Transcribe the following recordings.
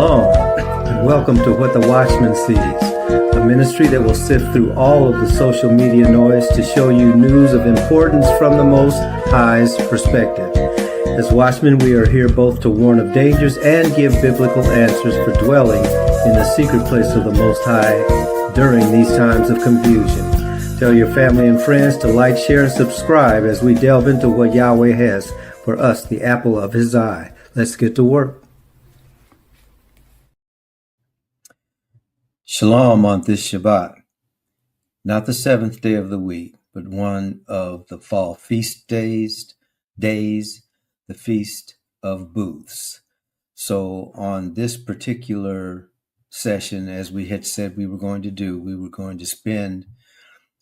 Shalom, and welcome to What the Watchman Sees, a ministry that will sift through all of the social media noise to show you news of importance from the Most High's perspective. As watchmen, we are here both to warn of dangers and give biblical answers for dwelling in the secret place of the Most High during these times of confusion. Tell your family and friends to like, share, and subscribe as we delve into what Yahweh has for us, the apple of His eye. Let's get to work. Shalom on this Shabbat, not the seventh day of the week, but one of the fall feast days, the Feast of Booths. So on this particular session, as we had said we were going to do, we were going to spend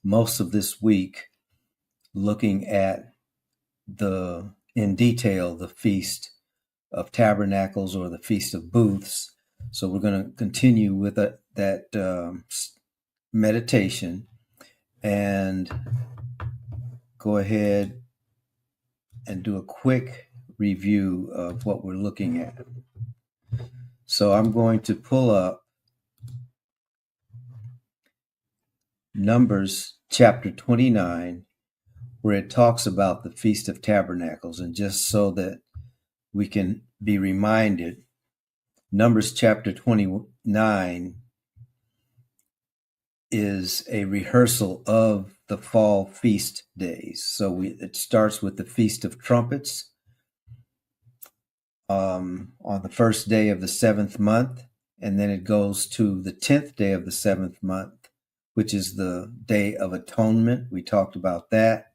most of this week looking at in detail the Feast of Tabernacles or the Feast of Booths. So we're going to continue with that meditation and go ahead and do a quick review of what we're looking at. So I'm going to pull up Numbers chapter 29, where it talks about the Feast of Tabernacles, and just so that we can be reminded, Numbers chapter 29 is a rehearsal of the fall feast days. So it starts with the Feast of Trumpets on the first day of the seventh month, and then it goes to the 10th day of the seventh month, which is the Day of Atonement. We talked about that.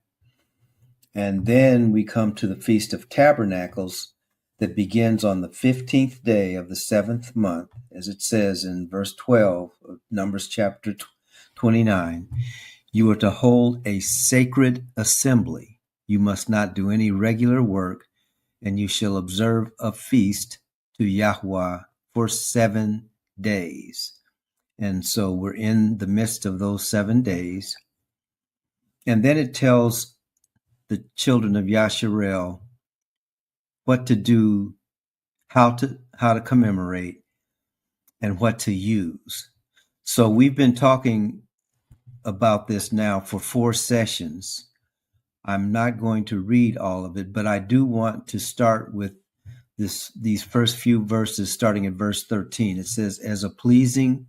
And then we come to the Feast of Tabernacles, that begins on the 15th day of the seventh month, as it says in verse 12 of Numbers chapter 29. You are to hold a sacred assembly. You must not do any regular work, and you shall observe a feast to Yahweh for 7 days. And so we're in the midst of those 7 days. And then it tells the children of Yasharel what to do, how to commemorate, and what to use. So we've been talking about this now for 4 sessions. I'm not going to read all of it, but I do want to start with these first few verses, starting at verse 13. It says, as a pleasing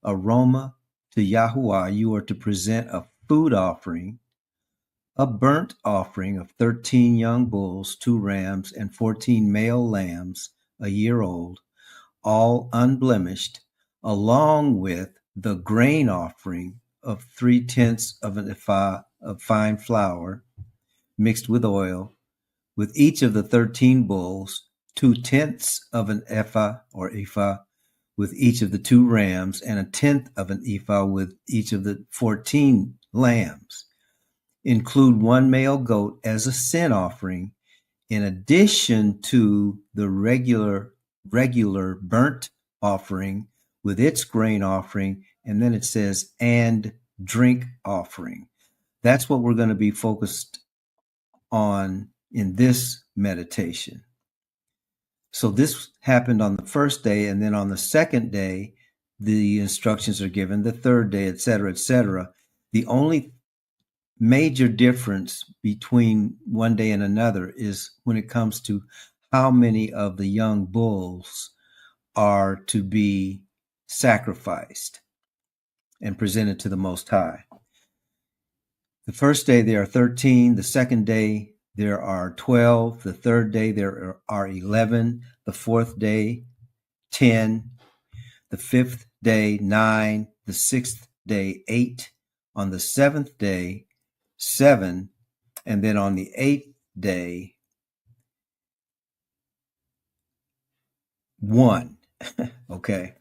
aroma to Yahuwah, you are to present a food offering, a burnt offering of 13 young bulls, 2 rams, and 14 male lambs, a year old, all unblemished, along with the grain offering of 3/10 of an ephah of fine flour mixed with oil, with each of the 13 bulls, 2/10 of an ephah or ephah with each of the 2 rams, and 1/10 of an ephah with each of the 14 lambs. Include 1 male goat as a sin offering, in addition to the regular burnt offering with its grain offering, and then it says, and drink offering. That's what we're going to be focused on in this meditation. So this happened on the first day, and then on the second day, the instructions are given, the third day, etc., etc. The only major difference between one day and another is when it comes to how many of the young bulls are to be sacrificed and presented to the Most High. The first day there are 13, the second day there are 12, the third day there are 11, the fourth day 10, the fifth day 9, the sixth day 8, on the seventh day 7, and then on the 8th day 1. Okay,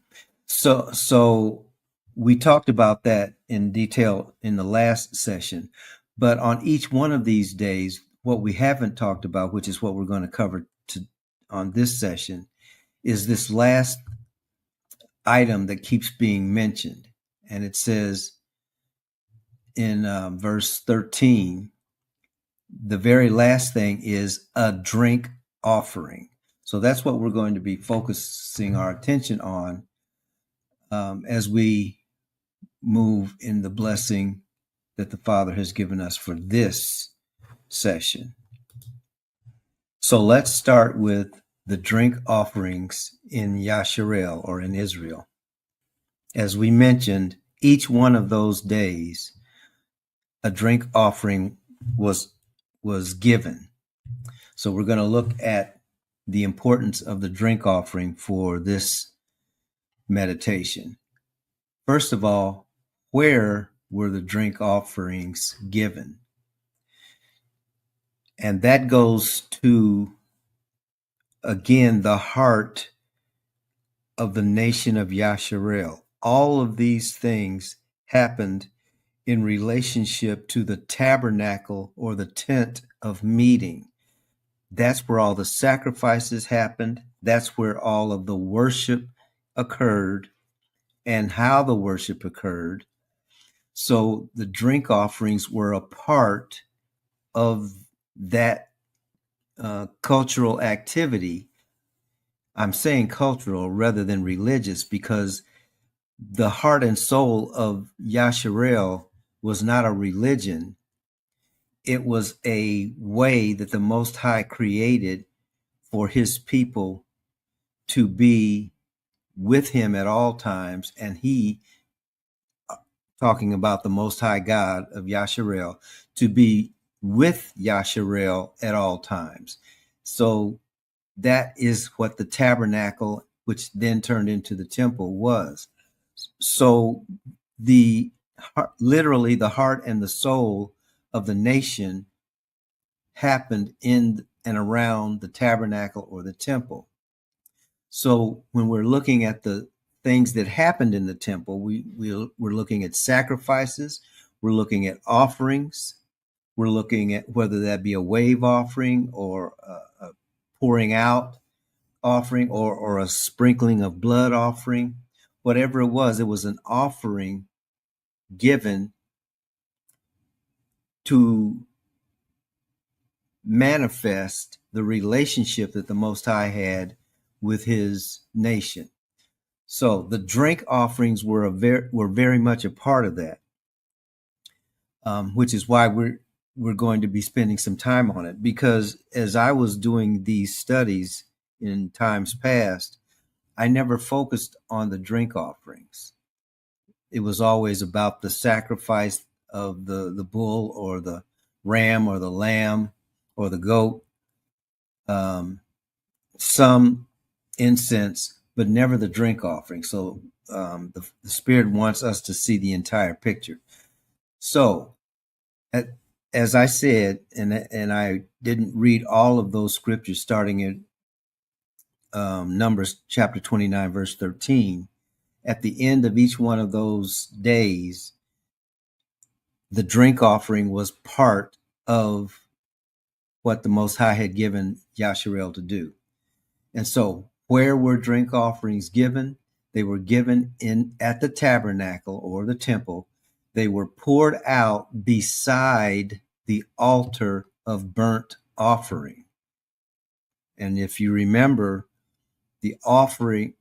so we talked about that in detail in the last session, but on each one of these days, what we haven't talked about, which is what we're going to cover on this session, is this last item that keeps being mentioned. And it says in verse 13, the very last thing is a drink offering. So that's what we're going to be focusing our attention on as we move in the blessing that the Father has given us for this session. So let's start with the drink offerings in Yasharel, or in Israel. As we mentioned, each one of those days, a drink offering was given. So we're going to look at the importance of the drink offering for this meditation. First of all, where were the drink offerings given? And that goes to, again, the heart of the nation of Yasharel. All of these things happened in relationship to the tabernacle, or the tent of meeting. That's where all the sacrifices happened. That's where all of the worship occurred and how the worship occurred. So the drink offerings were a part of that cultural activity. I'm saying cultural rather than religious, because the heart and soul of Yasharel was not a religion. It was a way that the Most High created for his people to be with him at all times. And he, talking about the Most High God of Yasharel, to be with Yasharel at all times. So that is what the tabernacle, which then turned into the temple, was. So literally the heart and the soul of the nation happened in and around the tabernacle, or the temple. So when we're looking at the things that happened in the temple, we're looking at sacrifices, we're looking at offerings, we're looking at whether that be a wave offering, or a pouring out offering, or a sprinkling of blood offering. Whatever it was an offering given to manifest the relationship that the Most High had with his nation. So the drink offerings were very much a part of that, which is why we're going to be spending some time on it. Because as I was doing these studies in times past, I never focused on the drink offerings. It was always about the sacrifice of the bull, or the ram, or the lamb, or the goat, some incense, but never the drink offering. So the Spirit wants us to see the entire picture. So, as I said, and I didn't read all of those scriptures starting at Numbers chapter 29, verse 13. At the end of each one of those days, the drink offering was part of what the Most High had given Yasharel to do. And so, where were drink offerings given? They were given at the tabernacle, or the temple. They were poured out beside the altar of burnt offering. And if you remember, the altar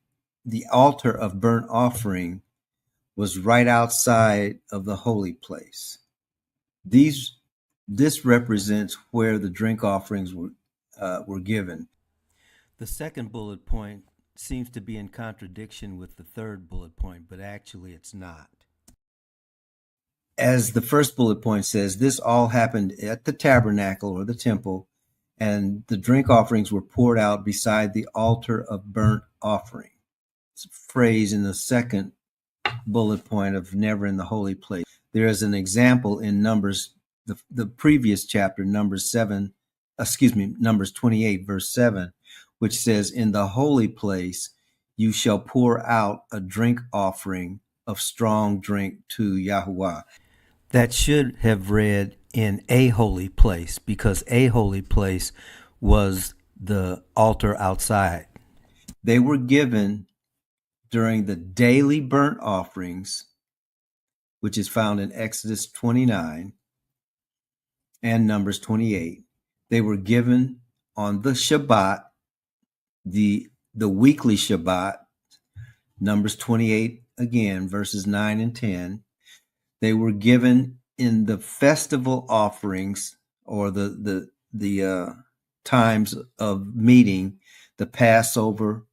of burnt offering was right outside of the holy place. This represents where the drink offerings were given. The second bullet point seems to be in contradiction with the third bullet point, but actually it's not. As the first bullet point says, this all happened at the tabernacle, or the temple, and the drink offerings were poured out beside the altar of burnt offering. It's a phrase in the second bullet point of never in the holy place. There is an example in Numbers, the previous chapter, Numbers 28, verse 7, which says, in the holy place you shall pour out a drink offering of strong drink to Yahuwah. That should have read in a holy place, because a holy place was the altar outside. They were given during the daily burnt offerings, which is found in Exodus 29 and Numbers 28. They were given on the Shabbat, the weekly Shabbat, Numbers 28 again, verses 9 and 10. They were given in the festival offerings, or the times of meeting, the Passover,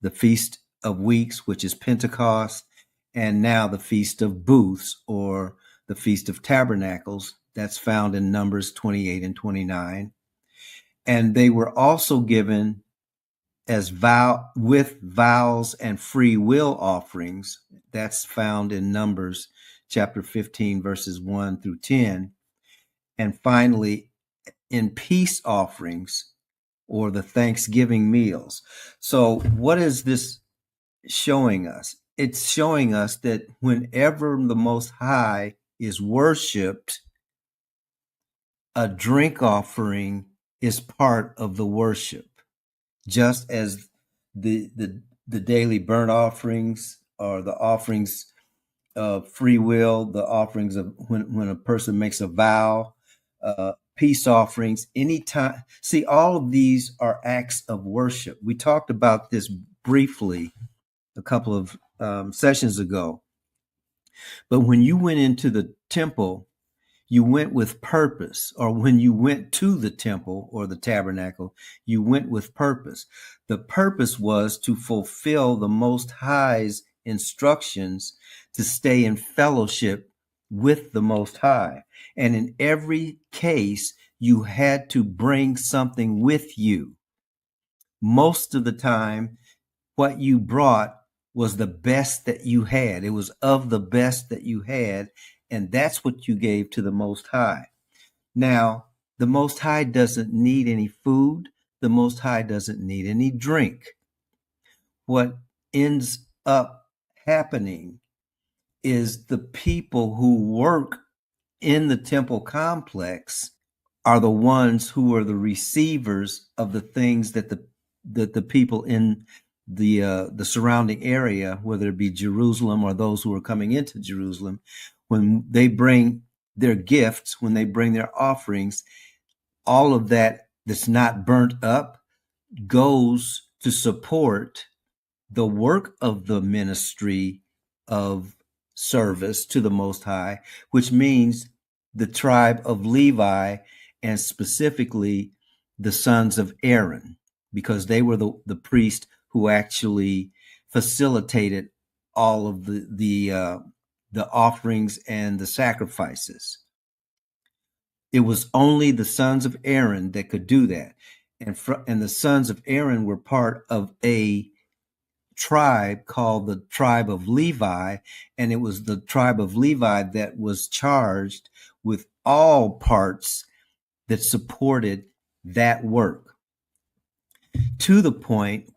the Feast of Weeks, which is Pentecost, and now the Feast of Booths, or the Feast of Tabernacles. That's found in Numbers 28 and 29. And they were also given as with vows and free will offerings. That's found in Numbers chapter 15, verses 1 through 10. And finally, in peace offerings, or the Thanksgiving meals. So what is this showing us? It's showing us that whenever the Most High is worshiped, a drink offering is part of the worship, just as the daily burnt offerings, or the offerings of free will, the offerings of when a person makes a vow, peace offerings, anytime. See, all of these are acts of worship. We talked about this briefly a couple of sessions ago. But when you went into the temple, you went with purpose, or when you went to the temple or the tabernacle, you went with purpose. The purpose was to fulfill the Most High's instructions to stay in fellowship with the Most High. And in every case, you had to bring something with you. Most of the time, what you brought was the best that you had. It was of the best that you had, and that's what you gave to the Most High. Now, the Most High doesn't need any food. The Most High doesn't need any drink. What ends up happening is the people who work in the temple complex are the ones who are the receivers of the things that the people in the surrounding area, whether it be Jerusalem or those who are coming into Jerusalem, when they bring their gifts, when they bring their offerings, all of that that's not burnt up goes to support the work of the ministry of service to the Most High, which means the tribe of Levi, and specifically the sons of Aaron, because they were the priest who actually facilitated all of the offerings and the sacrifices. It was only the sons of Aaron that could do that, and the sons of Aaron were part of a tribe called the tribe of Levi, and it was the tribe of Levi that was charged with all parts that supported that work, to the point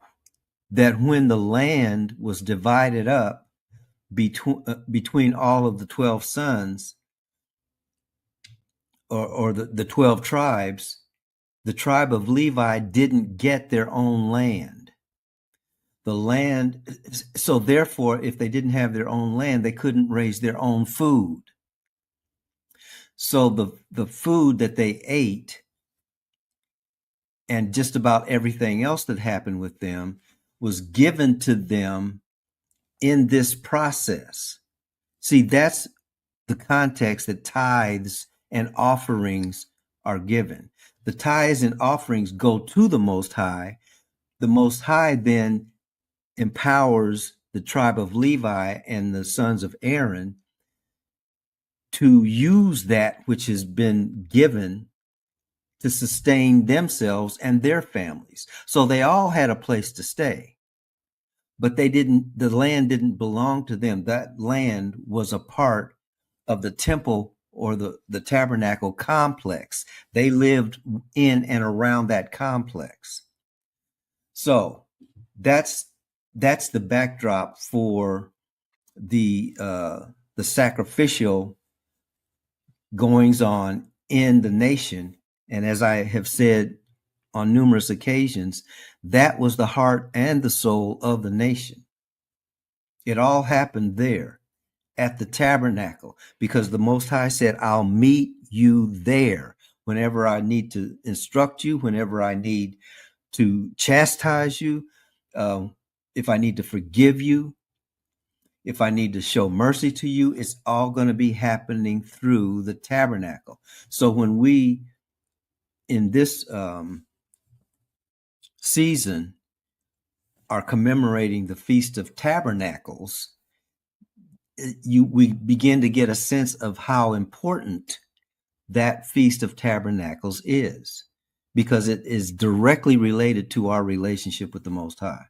that when the land was divided up between all of the 12 sons, or the 12 tribes, the tribe of Levi didn't get their own land. The land, so therefore, if they didn't have their own land, they couldn't raise their own food. So the food that they ate, and just about everything else that happened with them, was given to them in this process. See, that's the context that tithes and offerings are given. The tithes and offerings go to the Most High. The Most High then empowers the tribe of Levi and the sons of Aaron to use that which has been given to sustain themselves and their families. So they all had a place to stay, but the land didn't belong to them. That land was a part of the temple or the tabernacle complex. They lived in and around that complex. So that's the backdrop for the sacrificial goings on in the nation. And as I have said on numerous occasions, that was the heart and the soul of the nation. It all happened there at the tabernacle, because the Most High said, I'll meet you there whenever I need to instruct you, whenever I need to chastise you, if I need to forgive you, if I need to show mercy to you, it's all going to be happening through the tabernacle. So when we, in this season, are commemorating the Feast of Tabernacles, we begin to get a sense of how important that Feast of Tabernacles is, because it is directly related to our relationship with the Most High.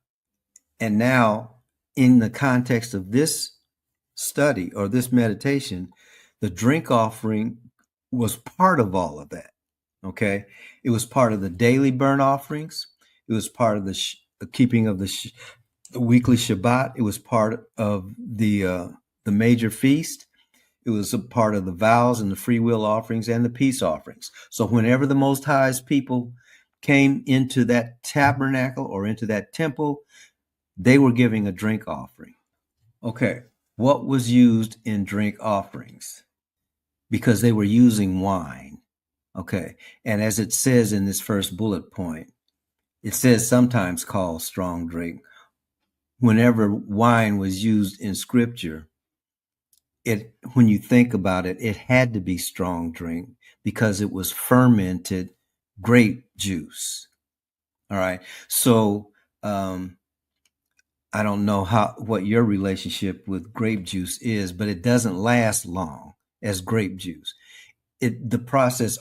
And now, in the context of this study or this meditation, the drink offering was part of all of that. Okay, it was part of the daily burnt offerings. It was part of the keeping of the weekly Shabbat. It was part of the major feast. It was a part of the vows and the free will offerings and the peace offerings. So whenever the Most High's people came into that tabernacle or into that temple, they were giving a drink offering. Okay, what was used in drink offerings? Because they were using wine. Okay, and as it says in this first bullet point, it says sometimes called strong drink. Whenever wine was used in scripture, when you think about it, it had to be strong drink because it was fermented grape juice. All right. So I don't know what your relationship with grape juice is, but it doesn't last long as grape juice. The process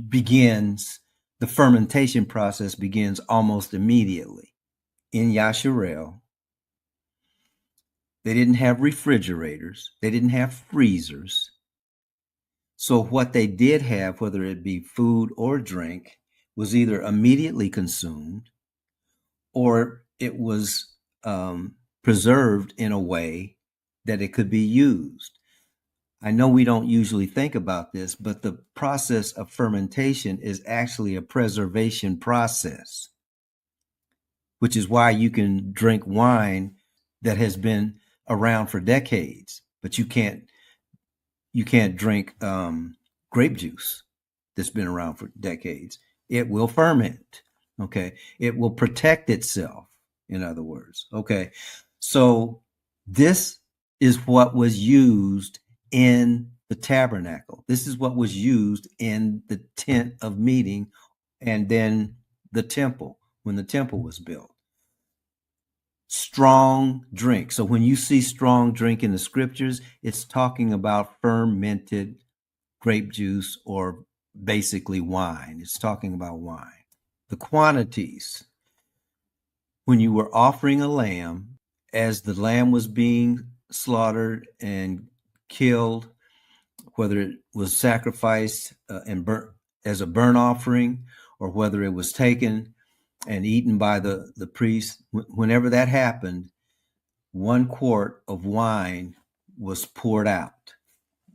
begins, the fermentation process begins almost immediately. In Yasharel, they didn't have refrigerators. They didn't have freezers. So what they did have, whether it be food or drink, was either immediately consumed or it was preserved in a way that it could be used. I know we don't usually think about this, but the process of fermentation is actually a preservation process, which is why you can drink wine that has been around for decades, but you can't drink grape juice that's been around for decades. It will ferment. Okay. It will protect itself, in other words. Okay. So this is what was used in the tabernacle. This is what was used in the tent of meeting and then the temple, when the temple was built. Strong drink. So when you see strong drink in the scriptures, it's talking about fermented grape juice or basically wine. It's talking about wine. The quantities. When you were offering a lamb, as the lamb was being slaughtered and killed, whether it was sacrificed and burnt as a burnt offering, or whether it was taken and eaten by the priest, whenever that happened, 1 quart of wine was poured out.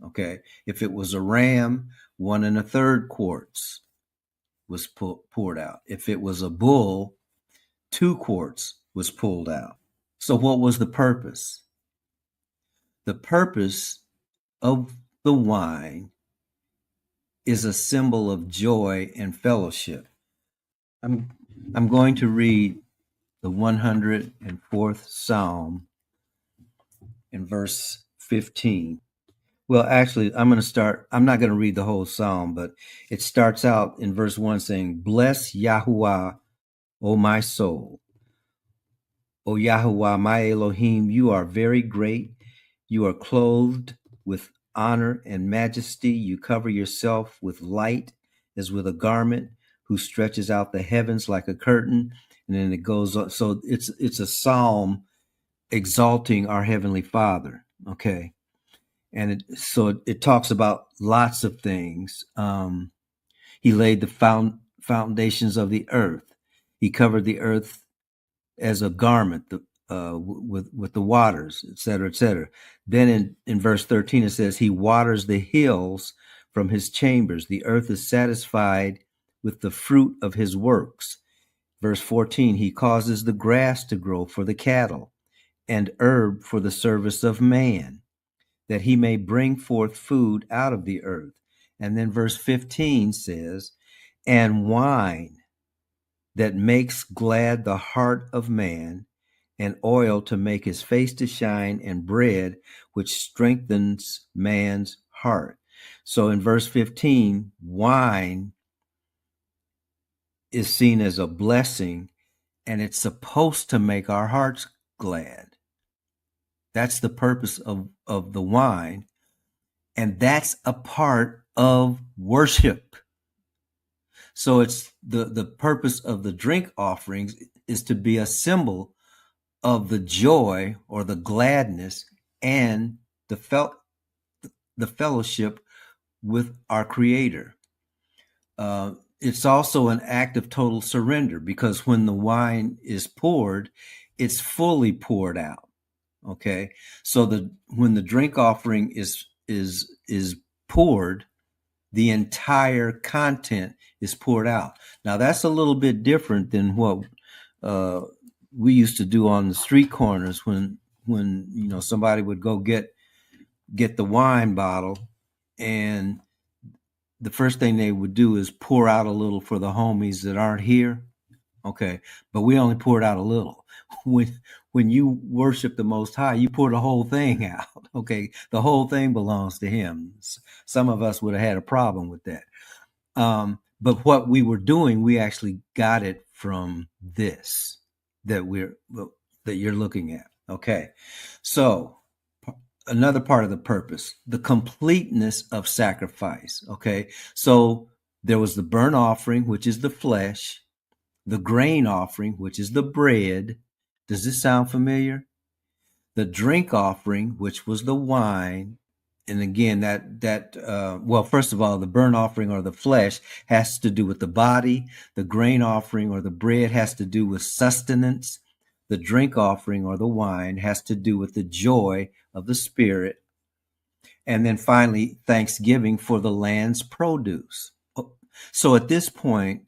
Okay. If it was a ram, 1 1/3 quarts was poured out. If it was a bull, 2 quarts was pulled out. So what was the purpose? The purpose of the wine is a symbol of joy and fellowship. I'm going to read the 104th Psalm in verse 15. Well, actually, I'm not going to read the whole Psalm, but it starts out in verse 1 saying, "Bless Yahuwah, O my soul. O Yahuwah, my Elohim, you are very great. You are clothed with honor and majesty. You cover yourself with light as with a garment, who stretches out the heavens like a curtain." And then it goes on. So it's a psalm exalting our Heavenly Father. Okay. And it talks about lots of things. He laid the foundations of the earth. He covered the earth as a garment with the waters, et cetera, et cetera. Then in verse 13, it says, he waters the hills from his chambers. The earth is satisfied with the fruit of his works. Verse 14, he causes the grass to grow for the cattle and herb for the service of man, that he may bring forth food out of the earth. And then verse 15 says, and wine that makes glad the heart of man, and oil to make his face to shine, and bread which strengthens man's heart. So in verse 15, wine is seen as a blessing, and it's supposed to make our hearts glad. That's the purpose of the wine, and that's a part of worship. So it's the purpose of the drink offerings is to be a symbol of the joy or the gladness and the fellowship with our Creator. It's also an act of total surrender, because when the wine is poured, it's fully poured out. Okay, so when the drink offering is poured, the entire content is poured out. Now that's a little bit different than what we used to do on the street corners when somebody would go get the wine bottle, and the first thing they would do is pour out a little for the homies that aren't here. Okay, but we only poured out a little. When you worship the Most High, you pour the whole thing out. Okay, the whole thing belongs to Him. Some of us would have had a problem with that. But what we were doing, we actually got it from this that you're looking at. Okay, so another part of the purpose, the completeness of sacrifice. Okay, so there was the burnt offering, which is the flesh, the grain offering, which is the bread. Does this sound familiar? The drink offering, which was the wine. And again, well, first of all, the burnt offering or the flesh has to do with the body. The grain offering or the bread has to do with sustenance. The drink offering or the wine has to do with the joy of the Spirit. And then finally, thanksgiving for the land's produce. So at this point,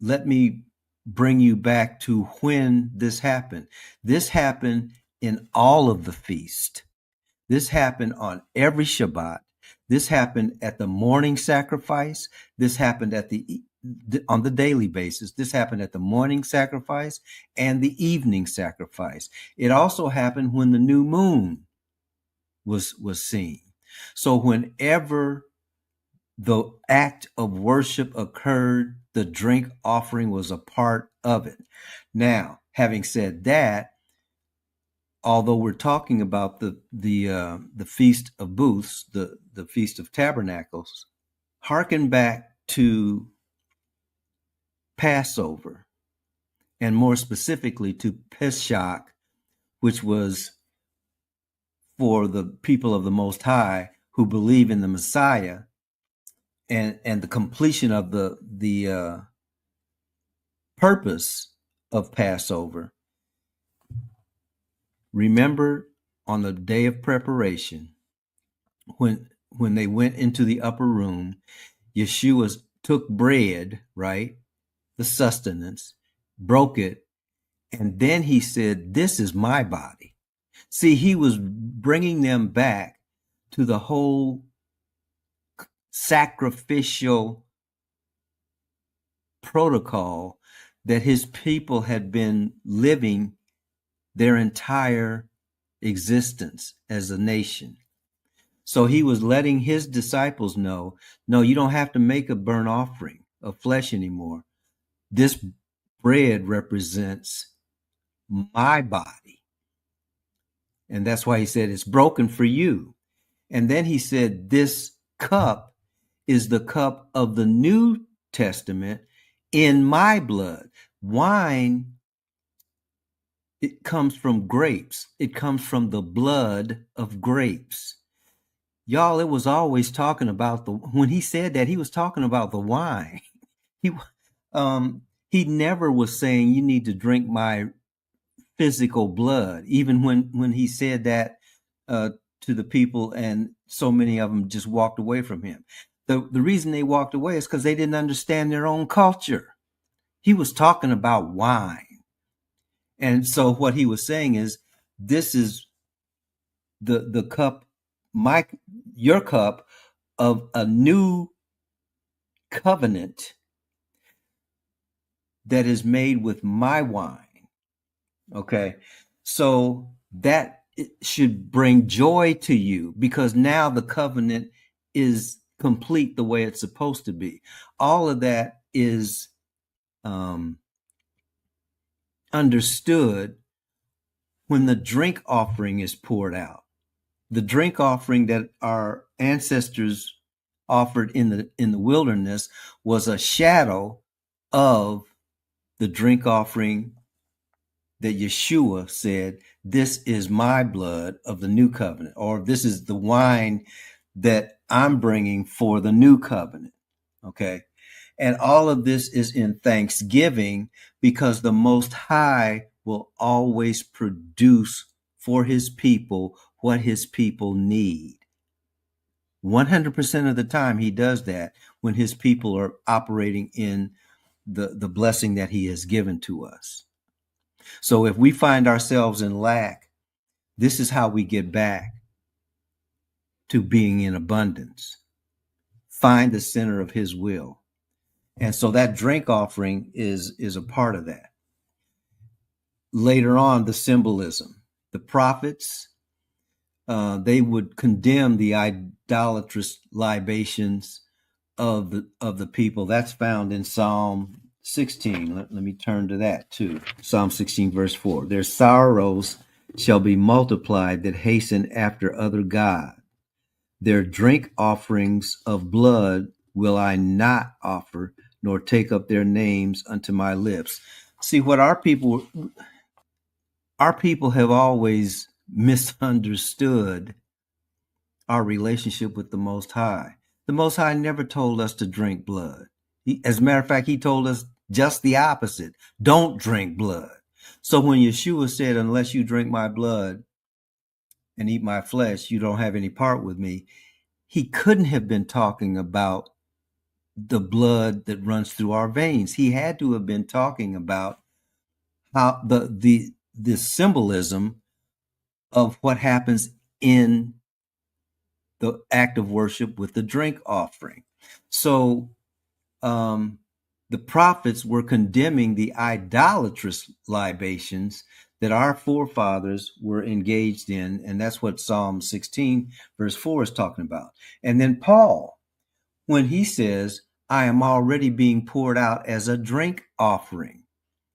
let me bring you back to when this happened. This happened in all of the feast. This happened on every Shabbat. This happened at the morning sacrifice. This happened on the daily basis. This happened at the morning sacrifice and the evening sacrifice. It also happened when the new moon was seen. So whenever the act of worship occurred, the drink offering was a part of it. Now, having said that, although we're talking about the Feast of Booths, the Feast of Tabernacles, hearken back to Passover, and more specifically to Pesach, which was for the people of the Most High who believe in the Messiah, and the completion of the purpose of Passover. Remember, on the day of preparation, when they went into the upper room, Yeshua took bread, right, the sustenance, broke it, and then he said, "This is my body." See, he was bringing them back to the whole sacrificial protocol that his people had been living their entire existence as a nation. So he was letting his disciples know, no, you don't have to make a burnt offering of flesh anymore. This bread represents my body. And that's why he said it's broken for you. And then he said, this cup is the cup of the New Testament in my blood. Wine, it comes from grapes. It comes from the blood of grapes. Y'all, it was always talking about when he said that, he was talking about the wine. He never was saying you need to drink my physical blood, even when he said that to the people, and so many of them just walked away from him. The reason they walked away is because they didn't understand their own culture. He was talking about wine. And so what he was saying is, this is the cup, your cup of a new covenant that is made with my wine. Okay. So that it should bring joy to you, because now the covenant is complete the way it's supposed to be. All of that is understood when the drink offering is poured out. The drink offering that our ancestors offered in the wilderness was a shadow of the drink offering that Yeshua said, "This is my blood of the new covenant," or "This is the wine that I'm bringing for the new covenant." Okay. And all of this is in thanksgiving, because the Most High will always produce for his people what his people need. 100% of the time he does that when his people are operating in the blessing that he has given to us. So if we find ourselves in lack, this is how we get back to being in abundance. Find the center of his will. And so that drink offering is a part of that. Later on, the symbolism. The prophets, they would condemn the idolatrous libations of the people. That's found in Psalm 16. Let me turn to that too. Psalm 16, verse 4. Their sorrows shall be multiplied that hasten after other gods. Their drink offerings of blood will I not offer, nor take up their names unto my lips. See, what our people have always misunderstood our relationship with the Most High. The Most High never told us to drink blood. As a matter of fact, he told us just the opposite. Don't drink blood. So when Yeshua said, "Unless you drink my blood and eat my flesh, you don't have any part with me," he couldn't have been talking about the blood that runs through our veins. He had to have been talking about how the symbolism of what happens in the act of worship with the drink offering. So the prophets were condemning the idolatrous libations that our forefathers were engaged in, and that's what Psalm 16 verse 4 is talking about. And then Paul, when he says, "I am already being poured out as a drink offering,"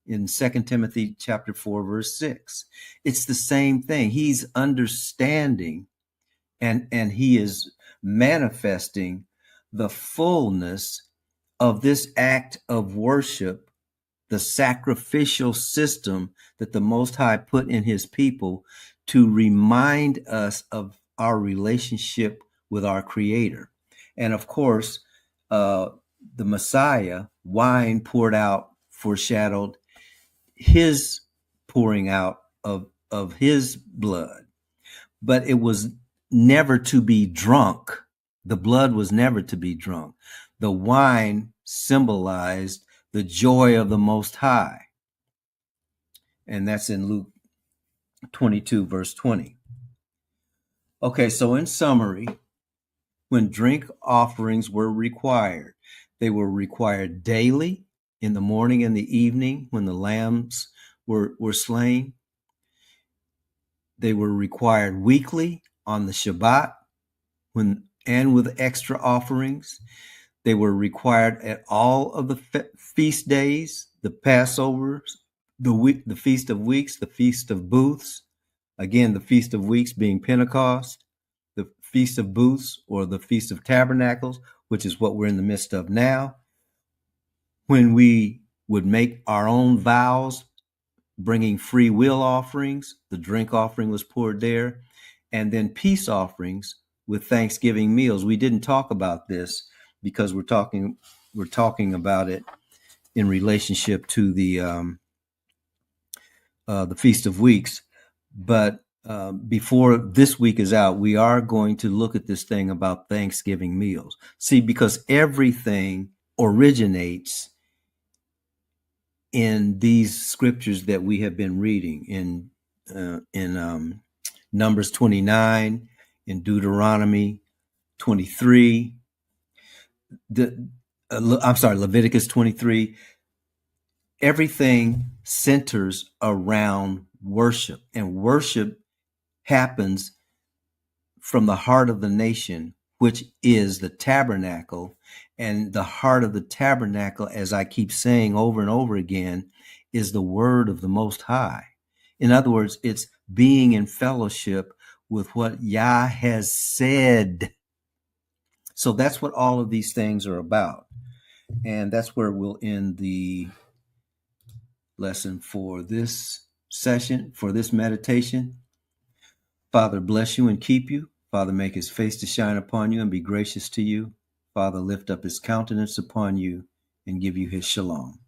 in 2 Timothy chapter 4 verse 6, it's the same thing. He's understanding and he is manifesting the fullness of this act of worship, the sacrificial system that the Most High put in his people to remind us of our relationship with our Creator. And of course, the Messiah, wine poured out, foreshadowed his pouring out of his blood. But it was never to be drunk. The blood was never to be drunk. The wine symbolized the joy of the Most High. And that's in Luke 22, verse 20. Okay, so in summary, when drink offerings were required, they were required daily, in the morning and the evening when the lambs were slain. They were required weekly on the Shabbat, and with extra offerings. They were required at all of the feast days, the Passovers, the Feast of Weeks, the Feast of Booths. Again, the Feast of Weeks being Pentecost, the Feast of Booths, or the Feast of Tabernacles, which is what we're in the midst of now. When we would make our own vows, bringing free will offerings, the drink offering was poured there, and then peace offerings with Thanksgiving meals. We didn't talk about this because we're talking about it in relationship to the Feast of Weeks. But before this week is out, we are going to look at this thing about Thanksgiving meals. See, because everything originates in these scriptures that we have been reading in Numbers 29, in Deuteronomy 23, Leviticus 23. everything centers around worship, and worship happens from the heart of the nation, which is the tabernacle. And the heart of the tabernacle, as I keep saying over and over again, is the word of the Most High. In other words, it's being in fellowship with what Yah has said. So that's what all of these things are about. And that's where we'll end the lesson for this session, for this meditation. Father, bless you and keep you. Father, make his face to shine upon you and be gracious to you. Father, lift up his countenance upon you and give you his shalom.